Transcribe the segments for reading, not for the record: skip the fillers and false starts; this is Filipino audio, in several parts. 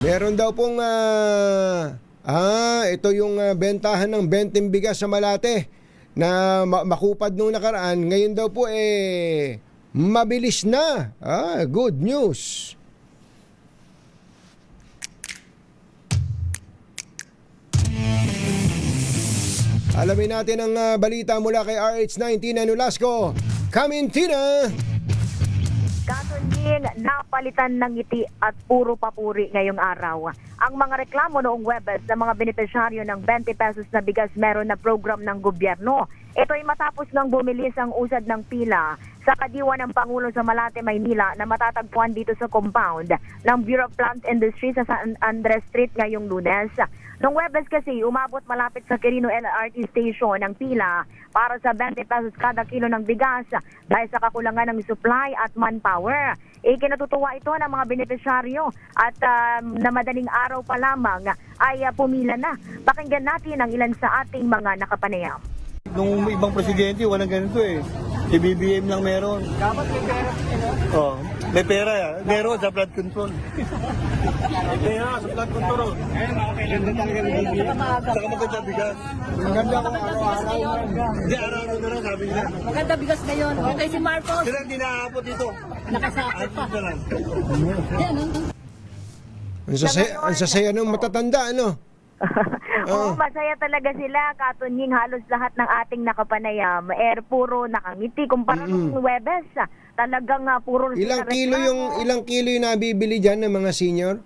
Meron daw pong ito yung bentahan ng 20 bigas sa Malate na makupad nung nakaraan. Ngayon daw po mabilis na. Good news. Alamin natin ang balita mula kay RH19 na Nolasco. Kamintina! Katunying napalitan ng ngiti at puro papuri ngayong araw. Ang mga reklamo noong Webes ng mga benepisyaryo ng 20 pesos na bigas meron na program ng gobyerno. Ito ay matapos ng bumilis ang usad ng pila sa kadiwa ng Pangulo sa Malate, Maynila na matatagpuan dito sa compound ng Bureau of Plant Industry sa San Andres Street ngayong Lunes. Noong Webes kasi, umabot malapit sa Quirino LRT Station ang pila para sa 20 pesos kada kilo ng bigas dahil sa kakulangan ng supply at manpower. Ikinatutuwa ito ng mga benepisyaryo at na madaling araw pa lamang ay pumila na. Pakinggan natin ang ilan sa ating mga nakapanayam. Nung ibang presidente, walang ganito eh. BBM lang meron. Dapat may pera. Oh, may pera ya. Meron sa flood control. May pera sa flood control. Ganda talaga ng BBM. Saka maganda bigas. Maganda kung araw-araw. Hindi, araw-araw na lang sabi nila. Maganda bigas ngayon. Okay si Marcos. Sila hindi nakakapot dito. Nakasakot pa. Ito na lang. Yan, Ang sasaya ng matatanda, ano? Oo, masaya talaga sila. Katunying halos lahat ng ating nakapanayam puro nakangiti. Kumpara nung Webes, talagang puro Ilang kilo yung nabibili dyan ng mga senior?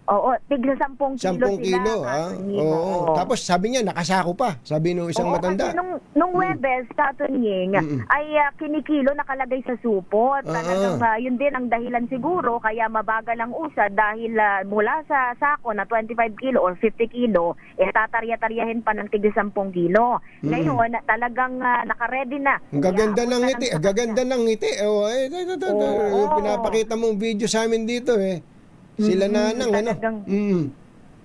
Oo, tigla 10 kilo 10 kilo, sila. Oo. Tapos sabi niya, nakasako pa. Sabi nung isang matanda. Kasi nung Webes, Katunying, ay kinikilo nakalagay sa supot. Talagang yun din ang dahilan siguro kaya mabagal ang usad dahil mula sa sako na 25 kilo or 50 kilo, tatarya-taryahin pa ng tigla 10 kilo. Ngayon, talagang nakaredy na. Ang gaganda ng ngiti. Ang gaganda ng ngiti. Yung pinapakita mong video sa amin dito Sila nanang, talagang, ano?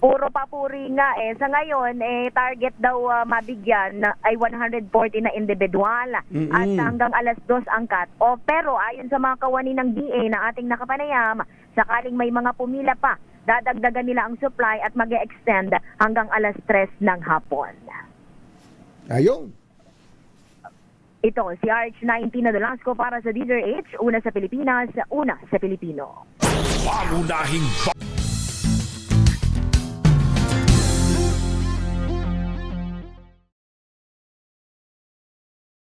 Puro papuri nga Sa ngayon, target daw mabigyan ay 140 na individual. At hanggang alas 2 ang cut-off. Pero ayon sa mga kawani ng DA na ating nakapanayam, sakaling may mga pumila pa, dadagdagan nila ang supply at mag-extend hanggang alas 3 ng hapon. Ayun. Ito, si RH19 na Nolasco para sa DZRH, una sa Pilipinas, una sa Pilipino. Pangunahing